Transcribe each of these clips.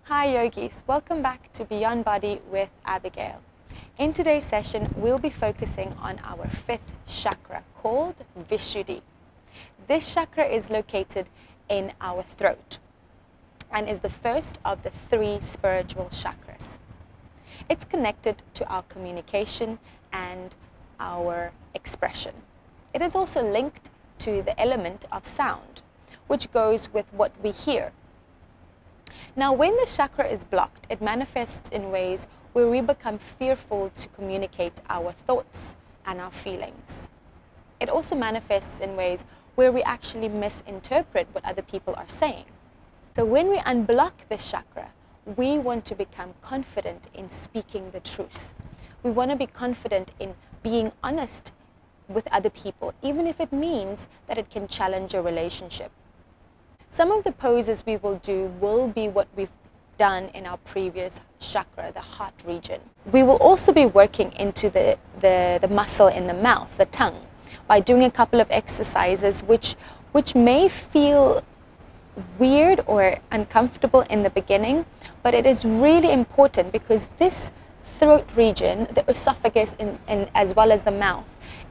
Hi yogis, welcome back to Beyond Body with Abigail. In today's session, we'll be focusing on our fifth chakra called Vishuddhi. This chakra is located in our throat and is the first of the three spiritual chakras. It's connected to our communication and our expression. It is also linked to the element of sound, which goes with what we hear. Now, when the chakra is blocked, it manifests in ways where we become fearful to communicate our thoughts and our feelings. It also manifests in ways where we actually misinterpret what other people are saying. So when we unblock this chakra, we want to become confident in speaking the truth. We want to be confident in being honest with other people, even if it means that it can challenge a relationship. Some of the poses we will do will be what we've done in our previous chakra, the heart region. We will also be working into the muscle in the mouth, the tongue, by doing a couple of exercises which may feel weird or uncomfortable in the beginning, but it is really important because this throat region, the esophagus as well as the mouth,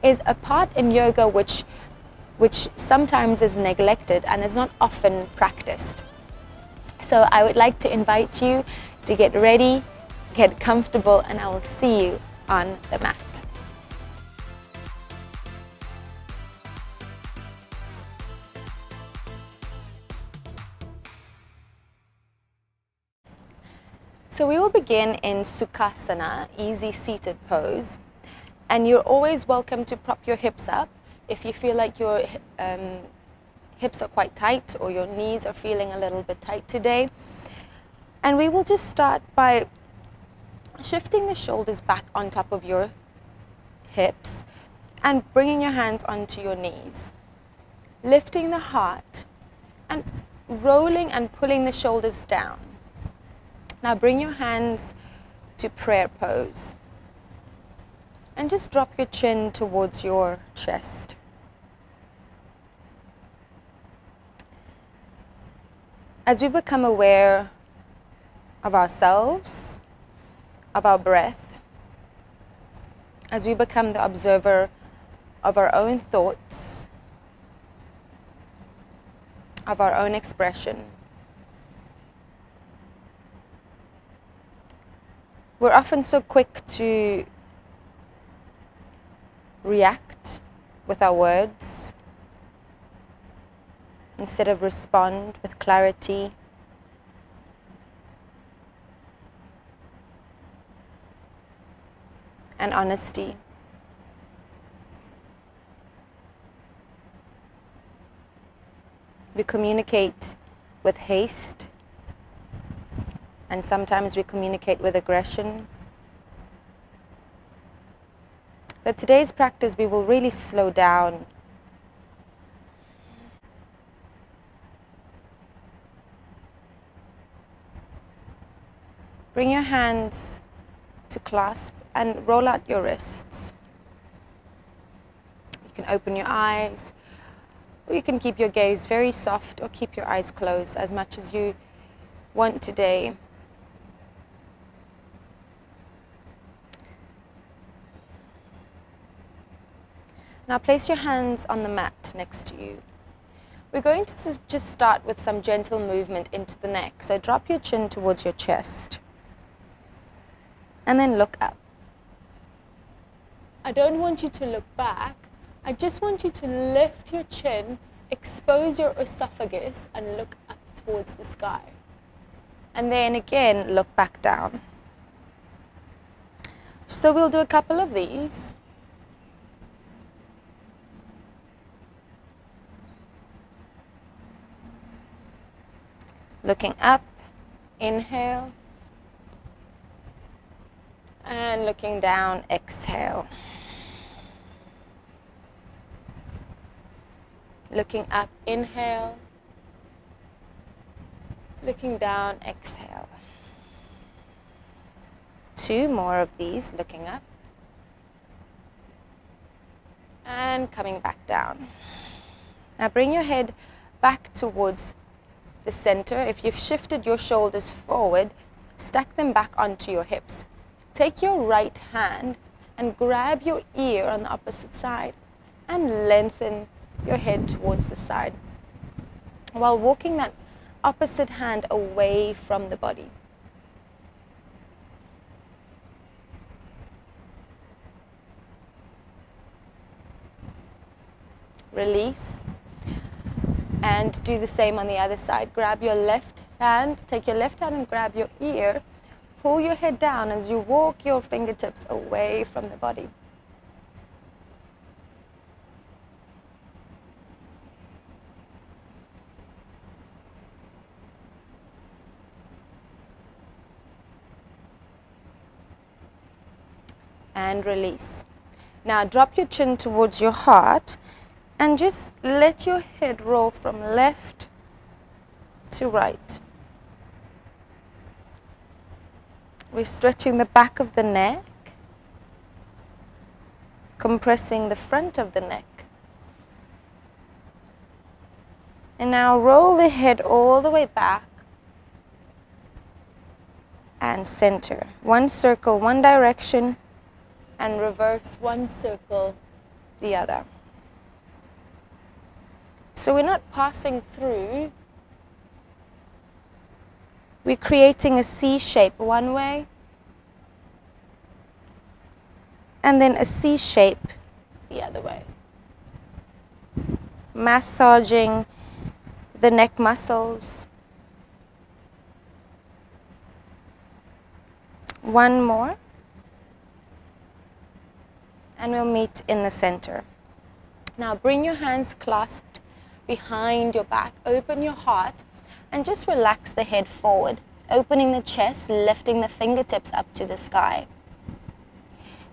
is a part in yoga which sometimes is neglected and is not often practiced. So I would like to invite you to get ready, get comfortable, and I will see you on the mat. So we will begin in Sukhasana, easy seated pose, and you're always welcome to prop your hips up if you feel like your hips are quite tight or your knees are feeling a little bit tight today. And we will just start by shifting the shoulders back on top of your hips and bringing your hands onto your knees, lifting the heart and rolling and pulling the shoulders down. Now bring your hands to prayer pose and just drop your chin towards your chest. As we become aware of ourselves, of our breath, as we become the observer of our own thoughts, of our own expression, we're often so quick to react with our words instead of respond with clarity. And honesty. We communicate with haste, and sometimes we communicate with aggression. But today's practice, we will really slow down. Bring your hands to clasp and roll out your wrists. You can open your eyes, or you can keep your gaze very soft or keep your eyes closed as much as you want today. Now place your hands on the mat next to you. We're going to just start with some gentle movement into the neck. So drop your chin towards your chest and then look up. I don't want you to look back. I just want you to lift your chin, expose your esophagus, and look up towards the sky. And then again, look back down. So we'll do a couple of these. Looking up, inhale, and looking down, exhale. Looking up, inhale, looking down, exhale. Two more of these, looking up, and coming back down. Now bring your head back towards the center. If you've shifted your shoulders forward, stack them back onto your hips. Take your right hand and grab your ear on the opposite side and lengthen your head towards the side while walking that opposite hand away from the body. Release. And do the same on the other side. Grab your left hand, take your left hand and grab your ear. Pull your head down as you walk your fingertips away from the body. And release. Now drop your chin towards your heart and just let your head roll from left to right. We're stretching the back of the neck, compressing the front of the neck. And now roll the head all the way back and center. One circle, one direction, and reverse one circle, the other. So we're not passing through. We're creating a C shape one way, and then a C shape the other way. Massaging the neck muscles. One more. And we'll meet in the center. Now bring your hands clasped behind your back. Open your heart and just relax the head forward. Opening the chest, lifting the fingertips up to the sky.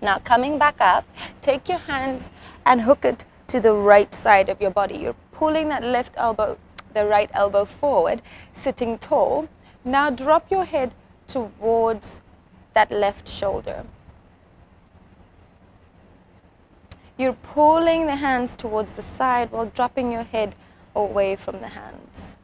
Now coming back up, take your hands and hook it to the right side of your body. You're pulling that left elbow, the right elbow forward, sitting tall. Now drop your head towards that left shoulder. You're pulling the hands towards the side while dropping your head away from the hands.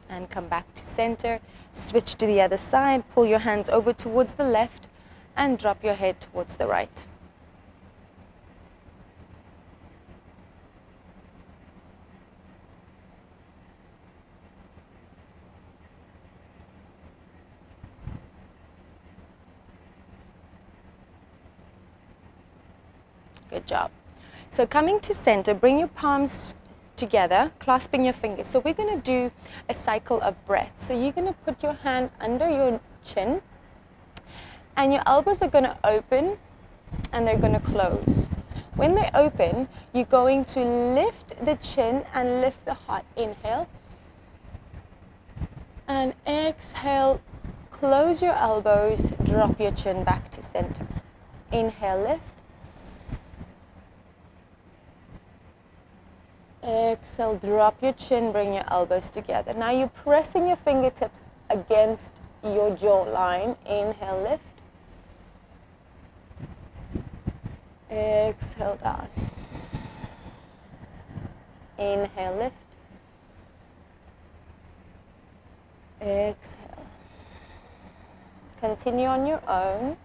And come back to center. Switch to the other side. Pull your hands over towards the left and drop your head towards the right. Good job. So coming to center, bring your palms together, clasping your fingers. So we're going to do a cycle of breath. So you're going to put your hand under your chin, and your elbows are going to open and they're going to close. When they open, you're going to lift the chin and lift the heart. Inhale. And exhale, close your elbows, drop your chin back to center. Inhale, lift. Exhale, drop your chin, bring your elbows together. Now you're pressing your fingertips against your jawline. Inhale, lift. Exhale, down. Inhale, lift. Exhale. Continue on your own.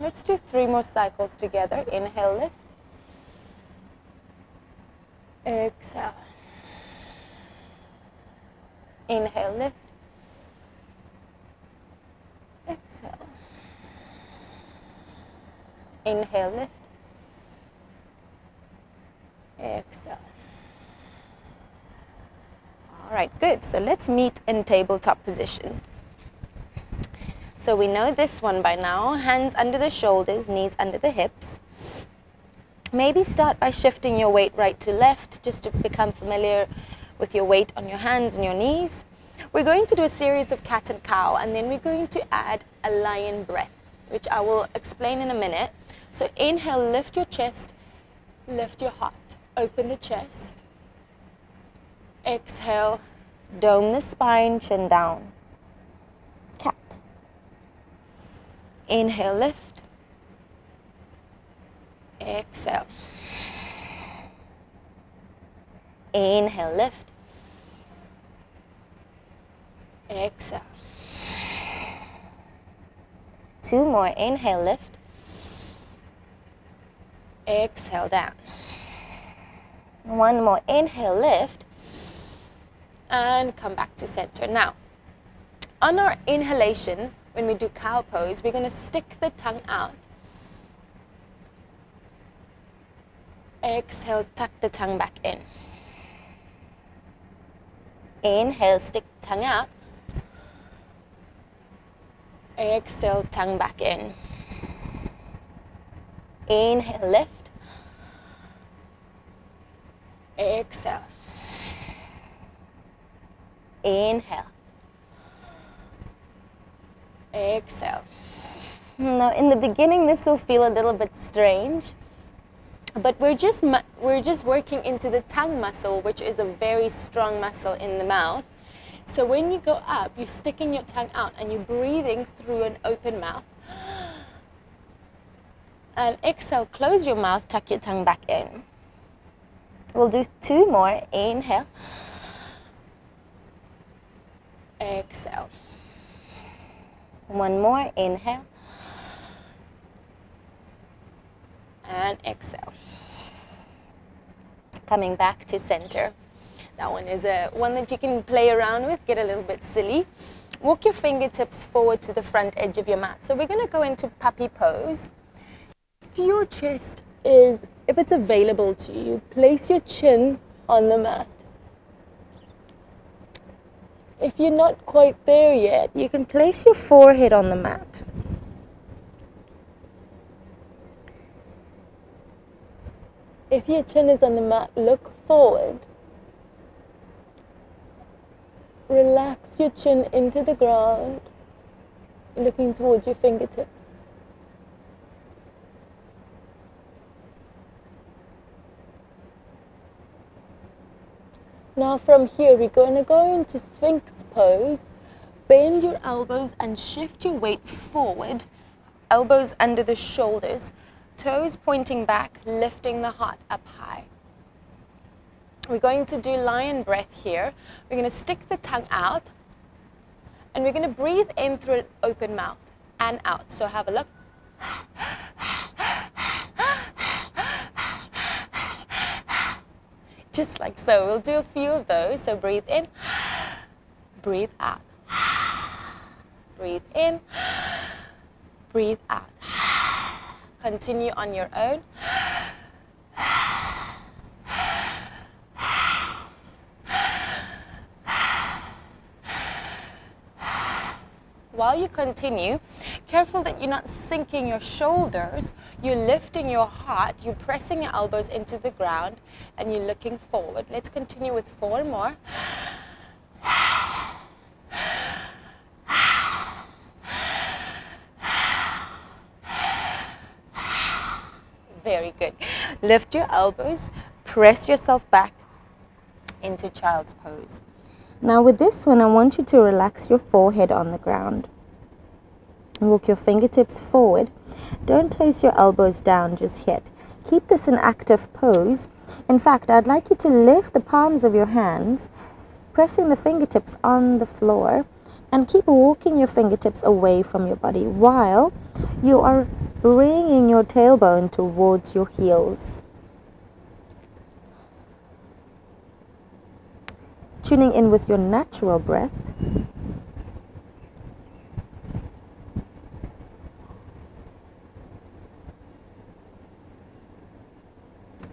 Let's do 3 more cycles together. Inhale, lift. Exhale. Inhale, lift. Exhale. Inhale, lift. Exhale. All right, good. So let's meet in tabletop position. So we know this one by now. Hands under the shoulders, knees under the hips. Maybe start by shifting your weight right to left, just to become familiar with your weight on your hands and your knees. We're going to do a series of cat and cow, and then we're going to add a lion breath, which I will explain in a minute. So inhale, lift your chest, lift your heart, open the chest. Exhale, dome the spine, chin down. Cat. Inhale, lift. Exhale. Inhale, lift. Exhale. 2 more. Inhale, lift. Exhale, down. 1 more. Inhale, lift. And come back to center. Now, on our inhalation, when we do cow pose, we're going to stick the tongue out. Exhale, tuck the tongue back in. Inhale, stick the tongue out. Exhale, tongue back in. Inhale, lift. Exhale. Inhale. Exhale. Now, in the beginning, this will feel a little bit strange, but we're just working into the tongue muscle, which is a very strong muscle in the mouth. So when you go up, you're sticking your tongue out and you're breathing through an open mouth. And exhale, close your mouth, tuck your tongue back in. We'll do 2 more. Inhale. Exhale. 1 more. Inhale. And exhale. Coming back to center. That one is one that you can play around with, get a little bit silly. Walk your fingertips forward to the front edge of your mat. So we're going to go into puppy pose. If your chest is, if it's available to you, place your chin on the mat. If you're not quite there yet, you can place your forehead on the mat. If your chin is on the mat, look forward. Relax your chin into the ground, looking towards your fingertips. Now from here, we're going to go into Sphinx pose. Bend your elbows and shift your weight forward. Elbows under the shoulders, toes pointing back, lifting the heart up high. We're going to do lion breath here. We're going to stick the tongue out, and we're going to breathe in through an open mouth and out. So have a look. Just like so. We'll do a few of those. So breathe in, breathe out. Breathe in, breathe out. Continue on your own. While you continue, careful that you're not sinking your shoulders, you're lifting your heart, you're pressing your elbows into the ground, and you're looking forward. Let's continue with 4 more. Very good. Lift your elbows, press yourself back into child's pose. Now with this one, I want you to relax your forehead on the ground. Walk your fingertips forward. Don't place your elbows down just yet. Keep this an active pose. In fact, I'd like you to lift the palms of your hands, pressing the fingertips on the floor, and keep walking your fingertips away from your body while you are bringing your tailbone towards your heels. Tuning in with your natural breath.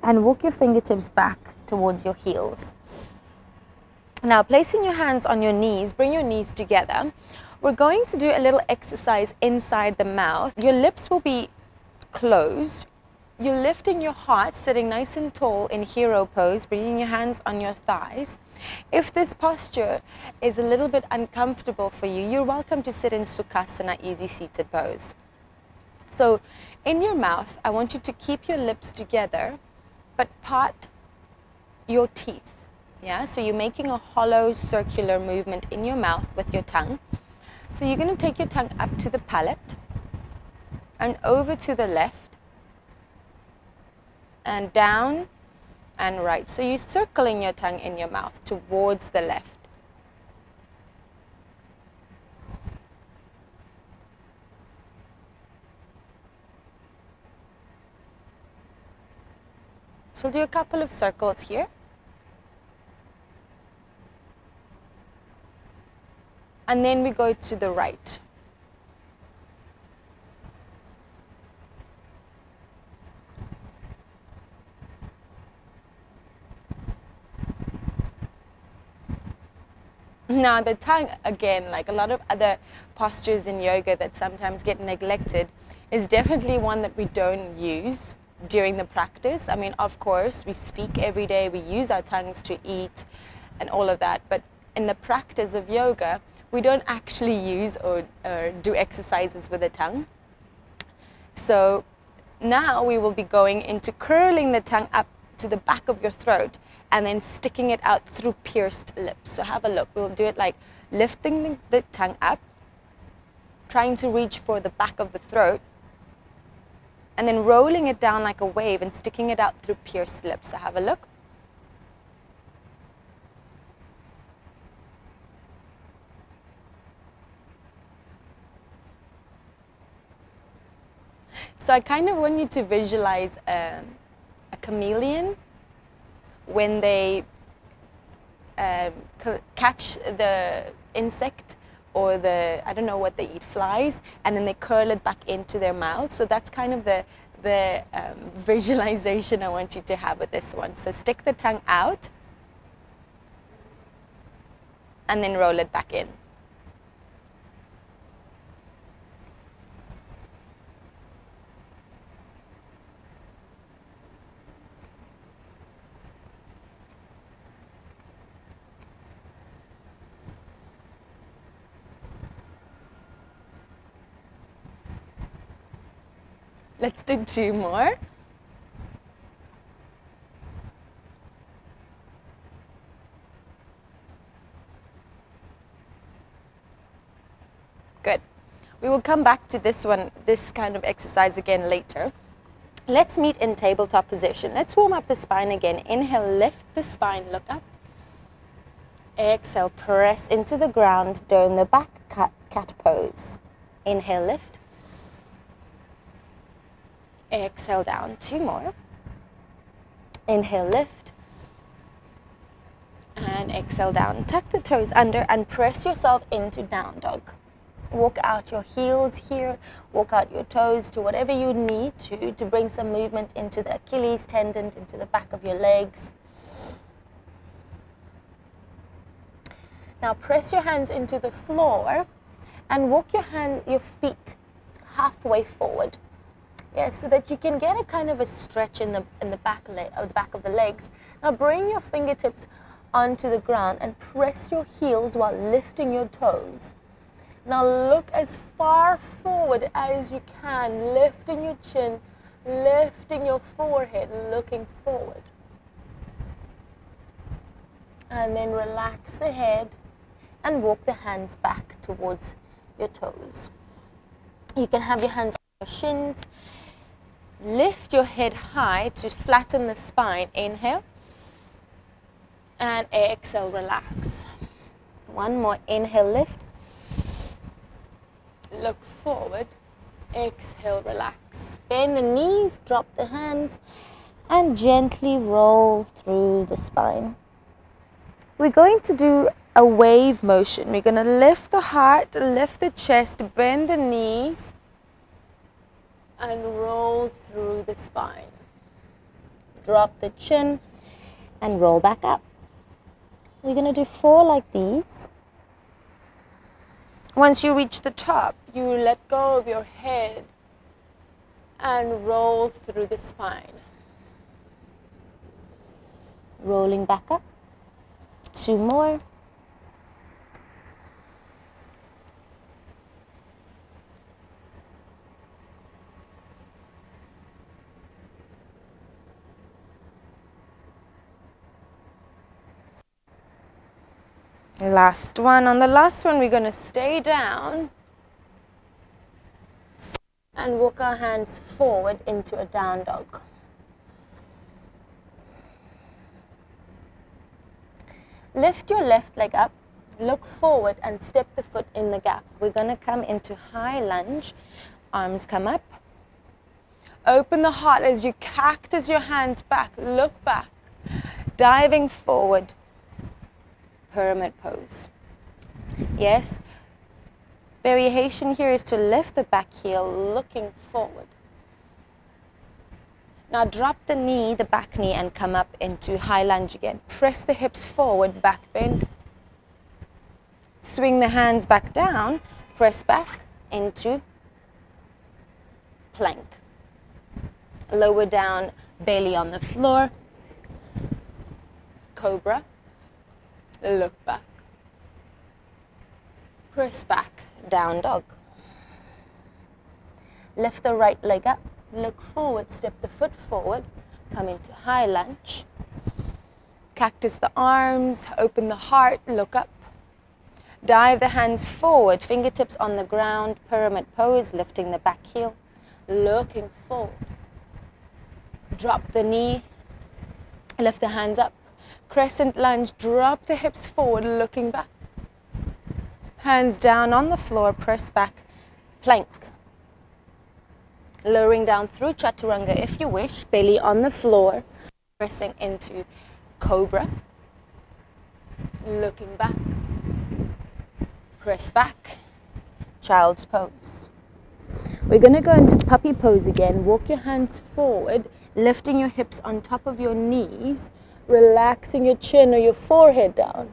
And walk your fingertips back towards your heels. Now, placing your hands on your knees, bring your knees together. We're going to do a little exercise inside the mouth. Your lips will be closed. you're lifting your heart, sitting nice and tall in hero pose, bringing your hands on your thighs. If this posture is a little bit uncomfortable for you, you're welcome to sit in Sukhasana, easy seated pose. So in your mouth, I want you to keep your lips together, but part your teeth. Yeah, so you're making a hollow circular movement in your mouth with your tongue. So you're going to take your tongue up to the palate and over to the left and down and right. So you're circling your tongue in your mouth towards the left. So we'll do a couple of circles here. And then we go to the right. Now the tongue, again, like a lot of other postures in yoga that sometimes get neglected, is definitely one that we don't use during the practice. I mean, of course, we speak every day, we use our tongues to eat and all of that, but in the practice of yoga, we don't actually use or do exercises with the tongue. So now we will be going into curling the tongue up to the back of your throat and then sticking it out through pierced lips. So have a look. We'll do it like lifting the tongue up, trying to reach for the back of the throat, and then rolling it down like a wave and sticking it out through pierced lips. So have a look. So I kind of want you to visualize a chameleon when they catch the insect or I don't know what they eat, flies, and then they curl it back into their mouth. So that's kind of the visualization I want you to have with this one. So stick the tongue out and then roll it back in. Let's do 2 more. Good. We will come back to this kind of exercise again later. Let's meet in tabletop position. Let's warm up the spine again. Inhale, lift the spine, look up. Exhale, press into the ground, dome the back, cat pose. Inhale, lift. Exhale down, 2 more. Inhale, lift. And exhale down. Tuck the toes under and press yourself into down dog. Walk out your heels here, walk out your toes to whatever you need to bring some movement into the Achilles tendon, into the back of your legs. Now press your hands into the floor and walk your feet halfway forward. Yeah, so that you can get a kind of a stretch in the back of the legs. Now bring your fingertips onto the ground and press your heels while lifting your toes. Now look as far forward as you can, lifting your chin, lifting your forehead, looking forward. And then relax the head and walk the hands back towards your toes. You can have your hands on your shins. Lift your head high to flatten the spine. Inhale. And exhale, relax. 1 more. Inhale, lift. Look forward. Exhale, relax. Bend the knees, drop the hands, and gently roll through the spine. We're going to do a wave motion. We're going to lift the heart, lift the chest, bend the knees, and roll through the spine. Drop the chin and roll back up. We're going to do 4 like these. Once you reach the top, you let go of your head and roll through the spine. Rolling back up. 2 more. Last one. On the last one, we're going to stay down and walk our hands forward into a down dog. Lift your left leg up, look forward and step the foot in the gap. We're going to come into high lunge. Arms come up. Open the heart as you cactus your hands back. Look back. Diving forward. Pyramid pose. Yes. Variation here is to lift the back heel, looking forward. Now drop the knee, the back knee, and come up into high lunge again. Press the hips forward, back bend. Swing the hands back down, press back into plank. Lower down, belly on the floor. Cobra. Look back. Press back, down dog. Lift the right leg up, look forward, step the foot forward, come into high lunge. Cactus the arms, open the heart, look up. Dive the hands forward, fingertips on the ground, pyramid pose, lifting the back heel, looking forward. Drop the knee, lift the hands up. Crescent lunge, drop the hips forward, looking back. Hands down on the floor, press back, plank. Lowering down through chaturanga if you wish, belly on the floor, pressing into cobra. Looking back, press back, child's pose. We're going to go into puppy pose again. Walk your hands forward, lifting your hips on top of your knees, relaxing your chin or your forehead down.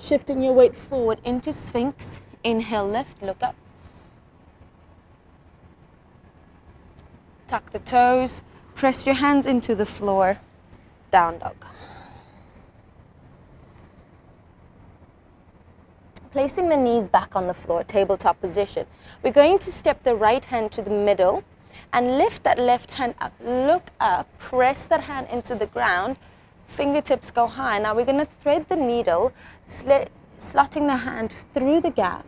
Shifting your weight forward into Sphinx. Inhale, lift, look up. Tuck the toes, press your hands into the floor, down dog. Placing the knees back on the floor, tabletop position. We're going to step the right hand to the middle and lift that left hand up. Look up, press that hand into the ground, fingertips go high. Now we're going to thread the needle, slotting the hand through the gap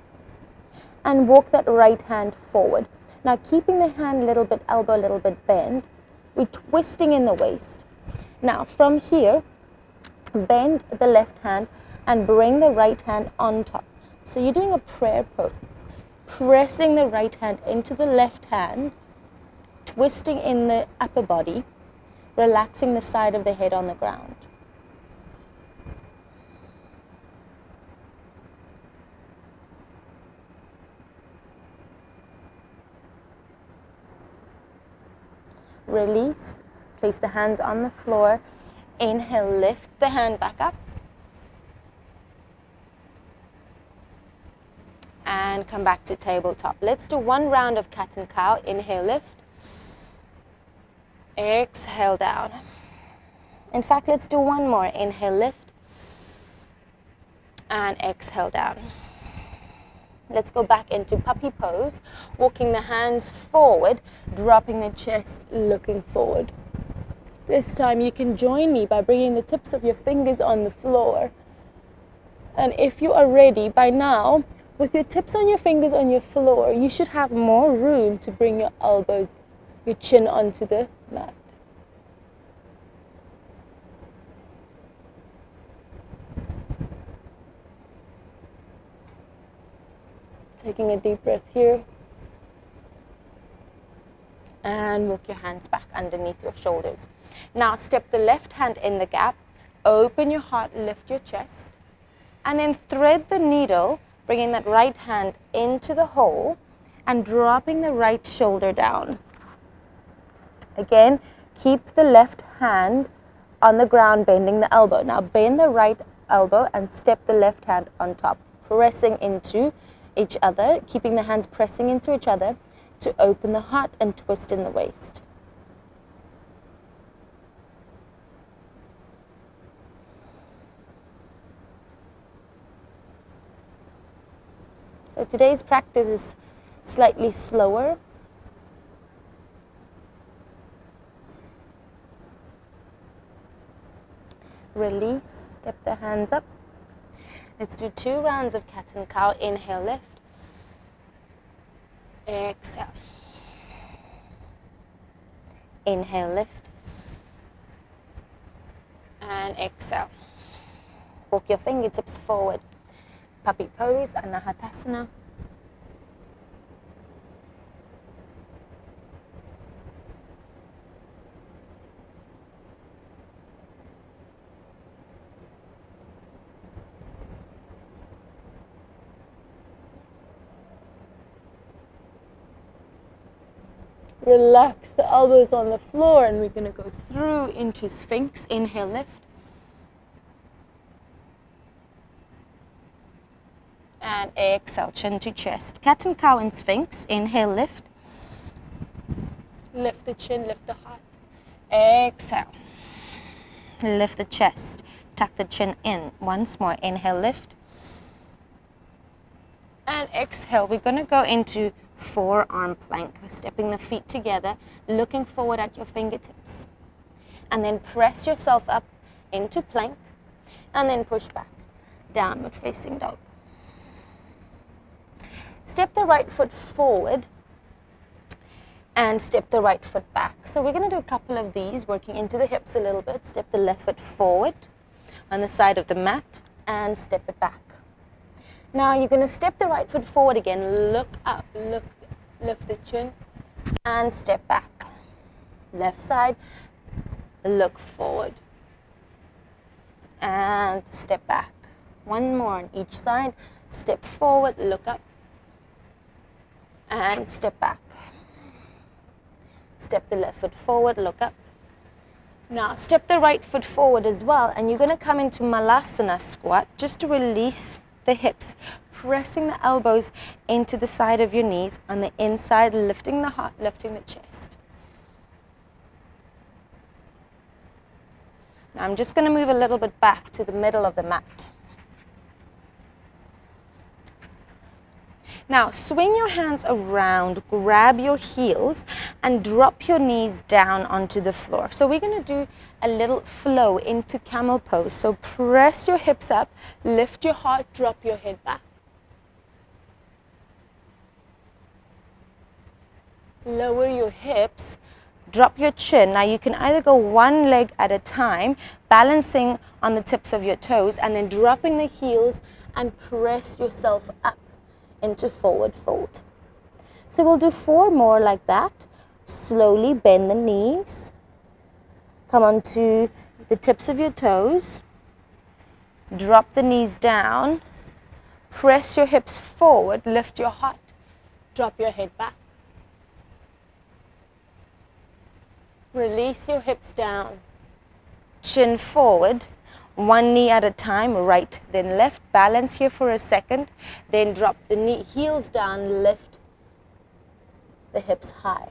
and walk that right hand forward. Now keeping the hand a little bit, elbow a little bit bent, we're twisting in the waist. Now from here, bend the left hand and bring the right hand on top. So you're doing a prayer pose, pressing the right hand into the left hand, twisting in the upper body, relaxing the side of the head on the ground. Release, place the hands on the floor. Inhale, lift the hand back up. And come back to tabletop. Let's do one round of cat and cow. Inhale, lift. Exhale, down. In fact, let's do one more. Inhale, lift. And exhale, down. Let's go back into puppy pose, walking the hands forward, dropping the chest, looking forward. This time you can join me by bringing the tips of your fingers on the floor. And if you are ready by now, with your tips on your fingers on your floor, you should have more room to bring your elbows, your chin onto the mat. Taking a deep breath here. And walk your hands back underneath your shoulders. Now step the left hand in the gap, open your heart, lift your chest, and then thread the needle, bringing that right hand into the hole and dropping the right shoulder down. Again, Keep the left hand on the ground, bending the elbow. Now bend the right elbow and step the left hand on top, pressing into each other, keeping the hands pressing into each other to open the heart and twist in the waist. So today's practice is slightly slower. Release, step the hands up. Let's do 2 rounds of cat and cow. Inhale, lift. Exhale. Inhale, lift. And exhale. Walk your fingertips forward. Puppy pose, Anahatasana. Relax the elbows on the floor, and we're going to go through into Sphinx. Inhale, lift. And exhale, chin to chest. Cat and cow and Sphinx. Inhale, lift. Lift the chin, lift the heart. Exhale. Lift the chest. Tuck the chin in. Once more. Inhale, lift. And exhale. We're going to go into forearm plank. We're stepping the feet together, looking forward at your fingertips. And then press yourself up into plank. And then push back. Downward facing dog. Step the right foot forward and step the right foot back. So we're going to do a couple of these, working into the hips a little bit. Step the left foot forward on the side of the mat and step it back. Now you're going to step the right foot forward again, look up, lift the chin and step back. Left side, look forward and step back. One more on each side, step forward, look up. And step back. Step the left foot forward, look up. Now step the right foot forward as well, and you're going to come into Malasana squat just to release the hips, pressing the elbows into the side of your knees, on the inside, lifting the heart, lifting the chest. Now I'm just going to move a little bit back to the middle of the mat. Now, swing your hands around, grab your heels, and drop your knees down onto the floor. So we're going to do a little flow into camel pose. So press your hips up, lift your heart, drop your head back. Lower your hips, drop your chin. Now you can either go one leg at a time, balancing on the tips of your toes, and then dropping the heels and press yourself up into forward fold. So we'll do 4 more like that. Slowly bend the knees. Come onto the tips of your toes. Drop the knees down. Press your hips forward. Lift your heart. Drop your head back. Release your hips down. Chin forward. One knee at a time, right then left. Balance here for a second. Then drop the knee, heels down, lift the hips high.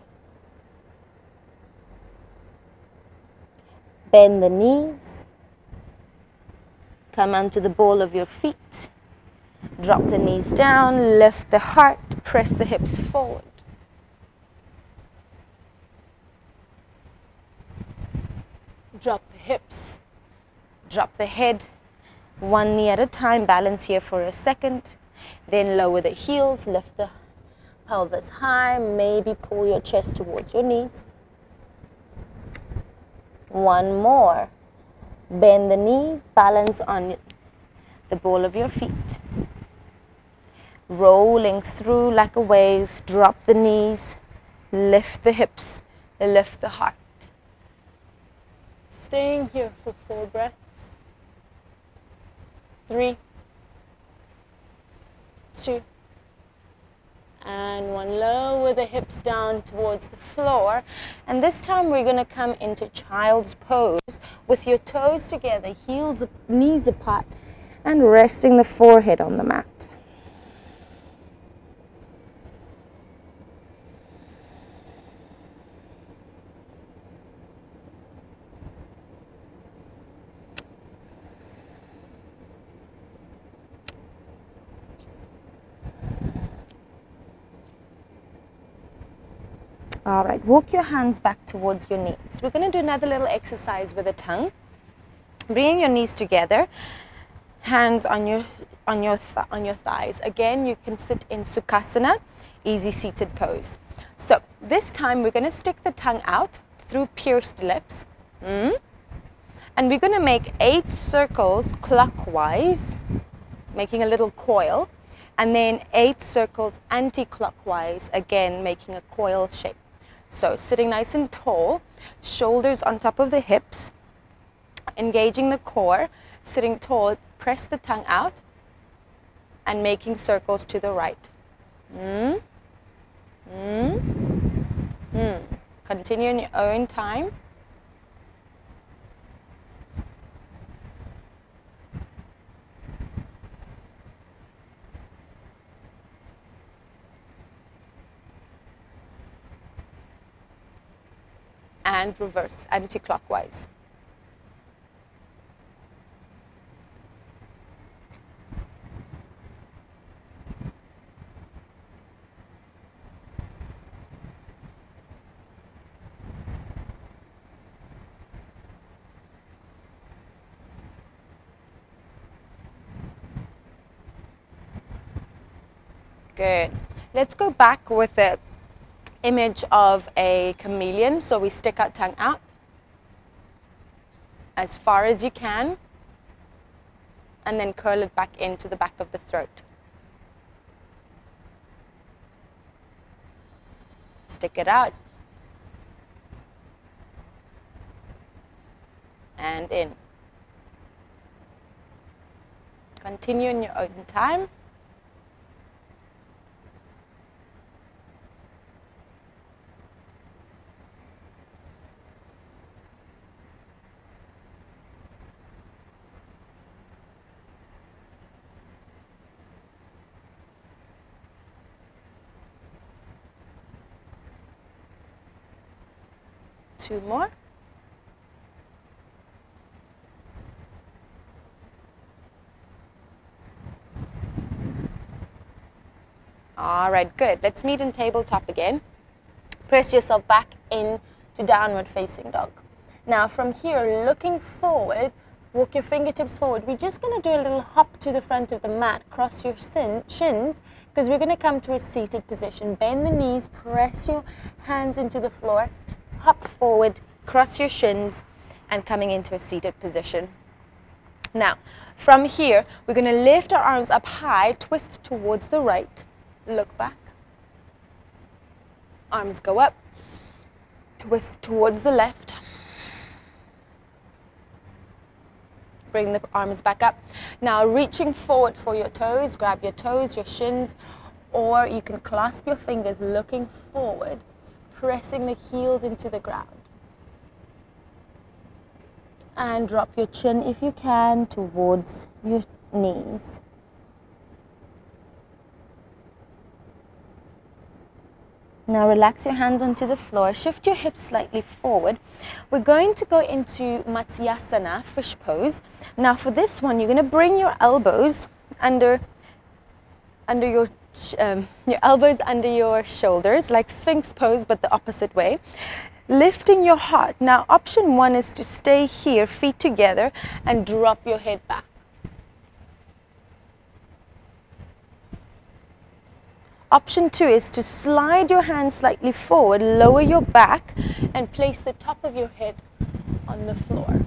Bend the knees. Come onto the ball of your feet. Drop the knees down, lift the heart, press the hips forward. Drop the hips. Drop the head, one knee at a time, balance here for a second. Then lower the heels, lift the pelvis high, maybe pull your chest towards your knees. One more. Bend the knees, balance on the ball of your feet. Rolling through like a wave, drop the knees, lift the hips, lift the heart. Staying here for 4 breaths. 3, 2, And one, lower the hips down towards the floor. And this time we're going to come into child's pose with your toes together, knees apart, and resting the forehead on the mat. All right, walk your hands back towards your knees. We're going to do another little exercise with the tongue. Bringing your knees together, hands on your thighs. Again, you can sit in Sukhasana, easy seated pose. So this time we're going to stick the tongue out through pierced lips. And we're going to make 8 circles clockwise, making a little coil, and then 8 circles anti-clockwise, again making a coil shape. So sitting nice and tall, shoulders on top of the hips, engaging the core, sitting tall, press the tongue out, and making circles to the right. Continue in your own time. And reverse, anti-clockwise. Good. Let's go back with the image of a chameleon. So we stick our tongue out as far as you can, and then curl it back into the back of the throat. Stick it out. And in. Continue in your own time. Two more. All right, good. Let's meet in tabletop again. Press yourself back into downward facing dog. Now from here, looking forward, walk your fingertips forward. We're just going to do a little hop to the front of the mat. Cross your shins, because we're going to come to a seated position. Bend the knees, press your hands into the floor. Hop forward, cross your shins, and coming into a seated position. Now, from here, we're going to lift our arms up high, twist towards the right, look back. Arms go up, twist towards the left. Bring the arms back up. Now, reaching forward for your toes, grab your toes, your shins, or you can clasp your fingers, looking forward, pressing the heels into the ground. And drop your chin, if you can, towards your knees. Now relax your hands onto the floor, shift your hips slightly forward. We're going to go into Matsyasana, fish pose. Now for this one, you're going to bring your elbows under your elbows under your shoulders, like Sphinx pose, but the opposite way. Lifting your heart. Now, option 1 is to stay here, feet together, and drop your head back. Option 2 is to slide your hands slightly forward, lower your back, and place the top of your head on the floor.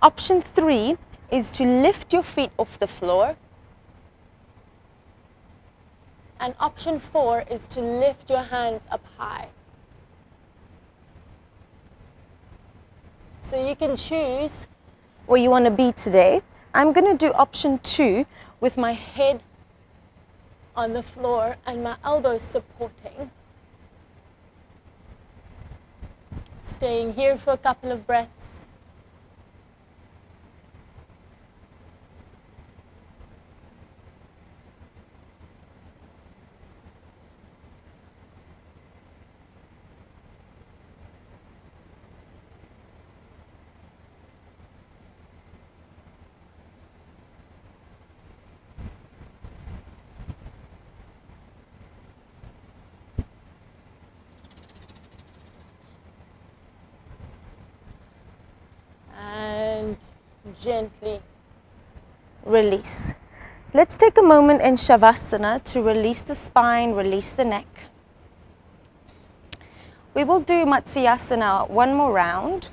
Option 3 is to lift your feet off the floor. And option 4 is to lift your hands up high. So you can choose where you want to be today. I'm going to do option 2 with my head on the floor and my elbows supporting. Staying here for a couple of breaths. Gently release. Let's take a moment in Shavasana to release the spine, release the neck. We will do Matsyasana one more round.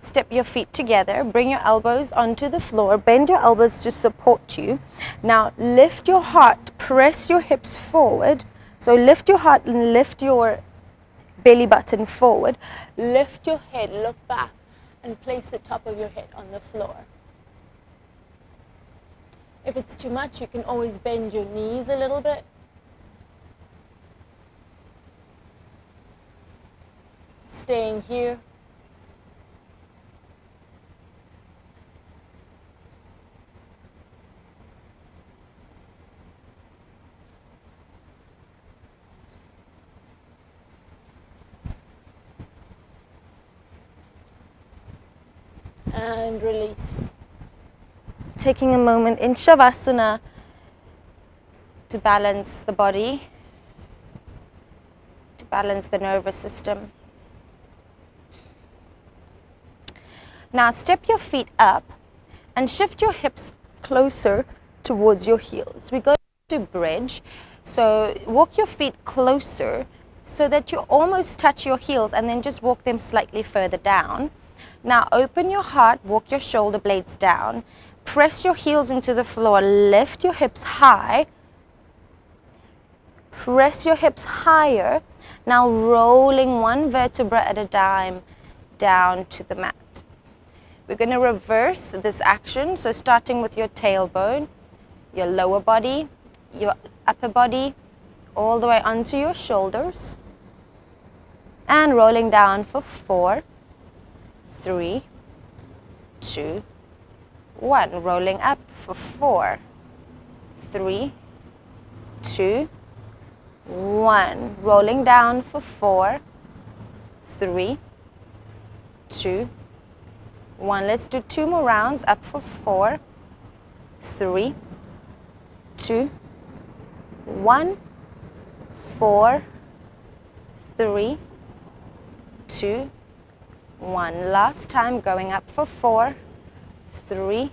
Step your feet together, bring your elbows onto the floor, bend your elbows to support you. Now lift your heart, press your hips forward. So lift your heart and lift your belly button forward. Lift your head, look back, and place the top of your head on the floor. If it's too much, you can always bend your knees a little bit. Staying here. And release. Taking a moment in Shavasana to balance the body, to balance the nervous system. Now step your feet up and shift your hips closer towards your heels. We go to bridge, so walk your feet closer so that you almost touch your heels and then just walk them slightly further down. Now open your heart, walk your shoulder blades down, press your heels into the floor, lift your hips high, press your hips higher, now rolling one vertebra at a time down to the mat. We're going to reverse this action, so starting with your tailbone, your lower body, your upper body, all the way onto your shoulders, and rolling down for 4, 3, 2, 1. Rolling up for 4, 3, 2, 1. Rolling down for 4, 3, 2, 1. Let's do 2 more rounds. Up for 4, 3, 2, 1. 4, 3, 2, 1. Last time, going up for 4, 3,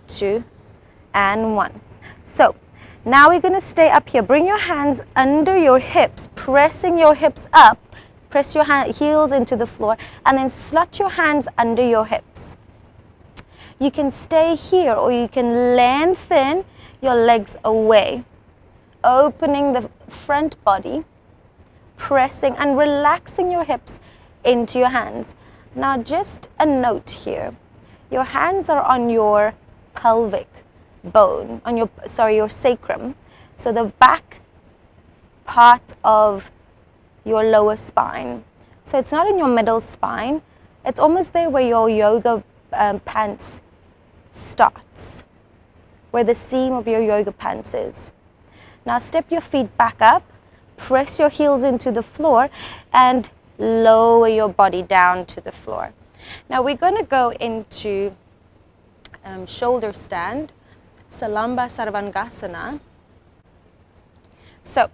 2, and 1. So now we're going to stay up here. Bring your hands under your hips, pressing your hips up. Press your heels into the floor and then slot your hands under your hips. You can stay here or you can lengthen your legs away, opening the front body, pressing and relaxing your hips into your hands. Now just a note here. Your hands are on your pelvic bone, on your sacrum. So the back part of your lower spine. So it's not in your middle spine. It's almost there where your yoga pants starts, where the seam of your yoga pants is. Now step your feet back up, press your heels into the floor, and lower your body down to the floor. Now we're going to go into shoulder stand, Salamba Sarvangasana. So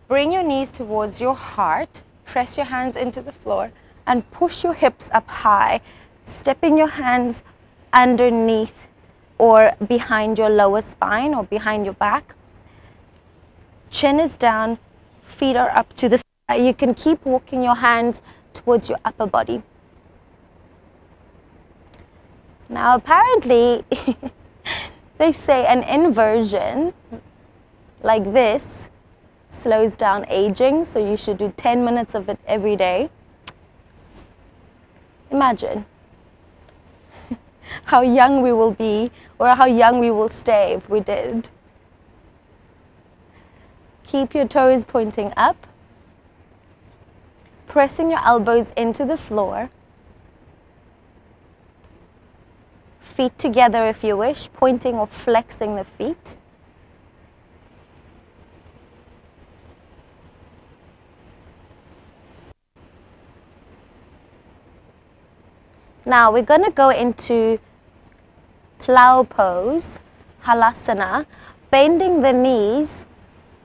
bring your knees towards your heart, press your hands into the floor, and push your hips up high, stepping your hands underneath or behind your lower spine or behind your back. Chin is down, feet are up to the side. You can keep walking your hands towards your upper body. Now apparently, they say an inversion like this slows down aging, so you should do 10 minutes of it every day. Imagine how young we will be or how young we will stay if we did. Keep your toes pointing up, pressing your elbows into the floor. Feet together if you wish, pointing or flexing the feet. Now we're going to go into plow pose, halasana, bending the knees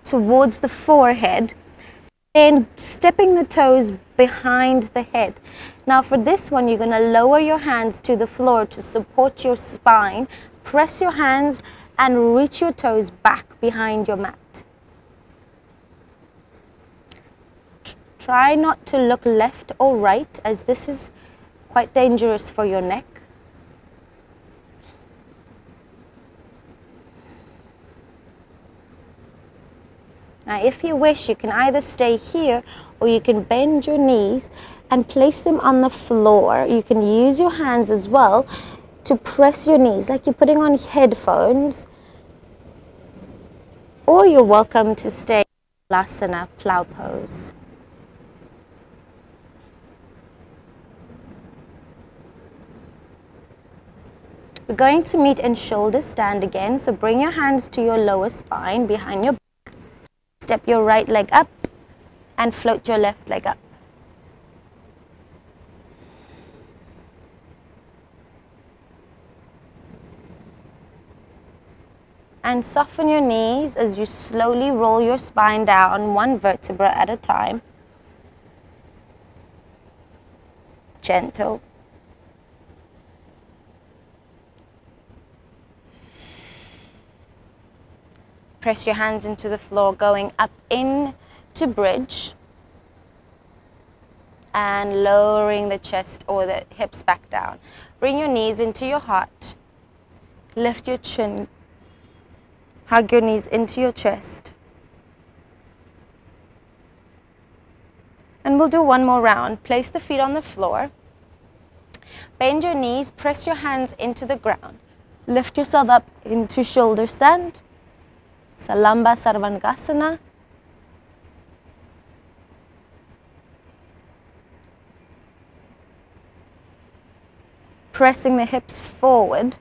towards the forehead and stepping the toes behind the head. Now for this one, you're going to lower your hands to the floor to support your spine. Press your hands and reach your toes back behind your mat. Try not to look left or right, as this is quite dangerous for your neck. Now if you wish, you can either stay here or you can bend your knees and place them on the floor. You can use your hands as well to press your knees like you're putting on headphones, or you're welcome to stay in halasana, plow pose. We're going to meet in shoulder stand again, so bring your hands to your lower spine behind your back. Step your right leg up and float your left leg up. And soften your knees as you slowly roll your spine down, one vertebra at a time. Gentle. Press your hands into the floor, going up into bridge and lowering the chest or the hips back down. Bring your knees into your heart. Lift your chin. Hug your knees into your chest. And we'll do one more round. Place the feet on the floor. Bend your knees, press your hands into the ground. Lift yourself up into shoulder stand. Salamba Sarvangasana. Pressing the hips forward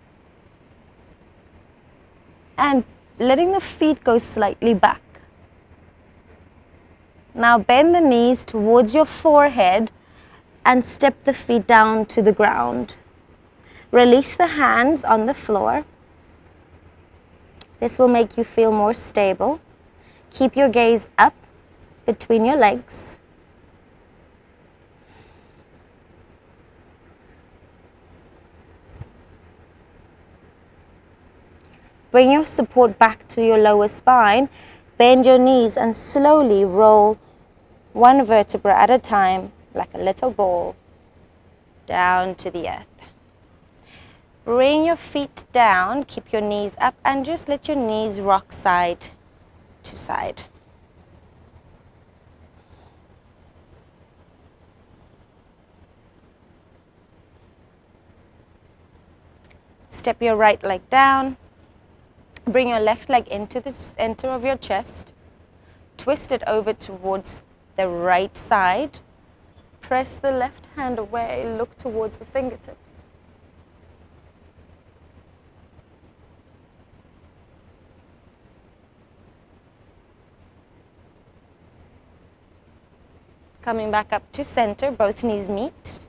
and letting the feet go slightly back. Now bend the knees towards your forehead and step the feet down to the ground. Release the hands on the floor. This will make you feel more stable. Keep your gaze up between your legs. Bring your support back to your lower spine. Bend your knees and slowly roll one vertebra at a time, like a little ball, down to the earth. Bring your feet down, keep your knees up, and just let your knees rock side to side. Step your right leg down. Bring your left leg into the center of your chest. Twist it over towards the right side. Press the left hand away, look towards the fingertips. Coming back up to center, both knees meet.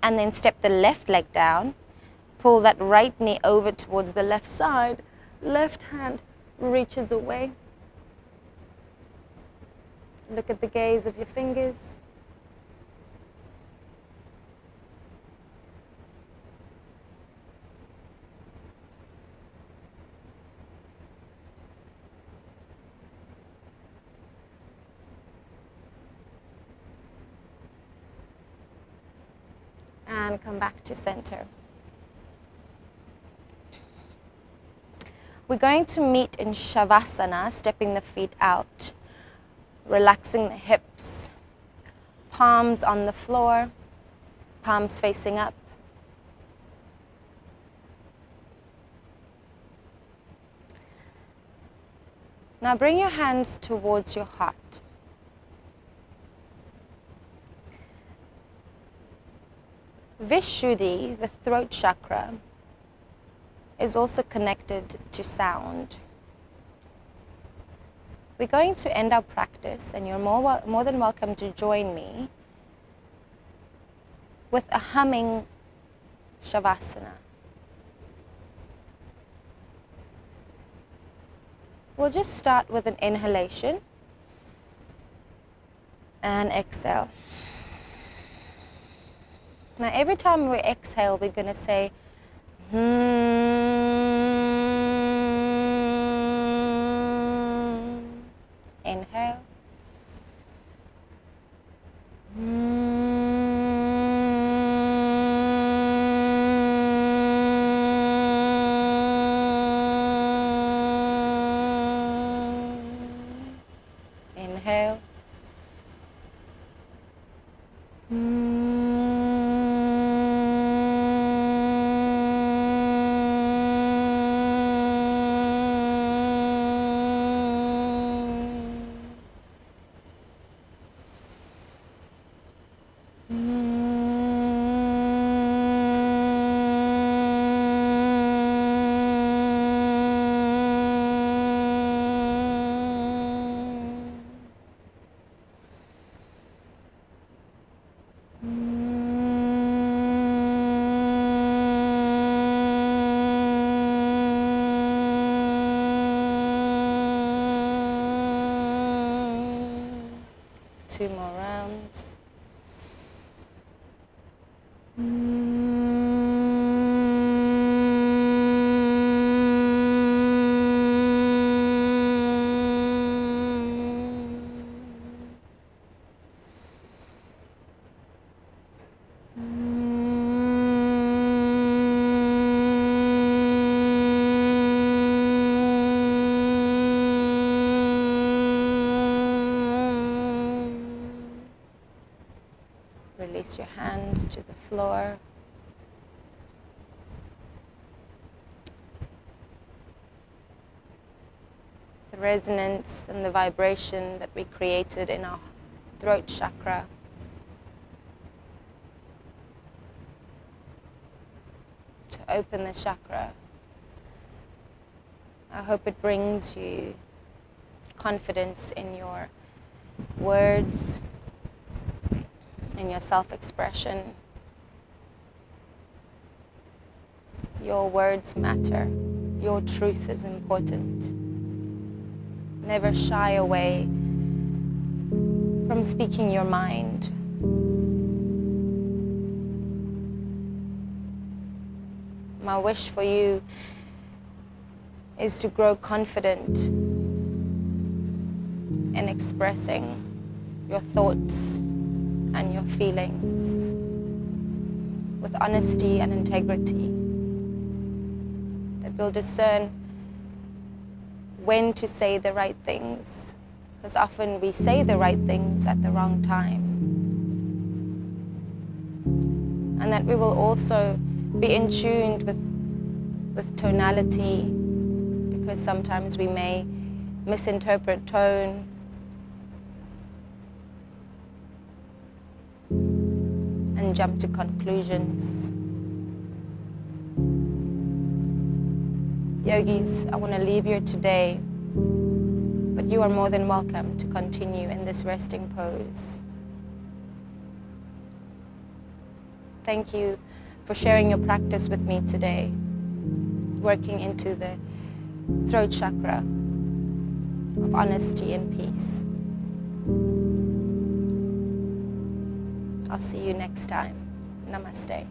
And then step the left leg down. Pull that right knee over towards the left side. Left hand reaches away. Look at the gaze of your fingers. And come back to center. We're going to meet in Shavasana, stepping the feet out, relaxing the hips, palms on the floor, palms facing up. Now bring your hands towards your heart. Vishuddhi, the throat chakra, is also connected to sound. We're going to end our practice, and you're more than welcome to join me with a humming shavasana. We'll just start with an inhalation and exhale. Now every time we exhale, we're going to say inhale. Inhale. Two more rounds. Release your hands to the floor. The resonance and the vibration that we created in our throat chakra to open the chakra. I hope it brings you confidence in your words, in your self-expression. Your words matter. Your truth is important. Never shy away from speaking your mind. My wish for you is to grow confident in expressing your thoughts and your feelings with honesty and integrity, that we'll discern when to say the right things, because often we say the right things at the wrong time, and that we will also be in tune with tonality, because sometimes we may misinterpret tone and jump to conclusions. Yogis, I want to leave you today, but you are more than welcome to continue in this resting pose. Thank you for sharing your practice with me today, working into the throat chakra of honesty and peace. I'll see you next time. Namaste.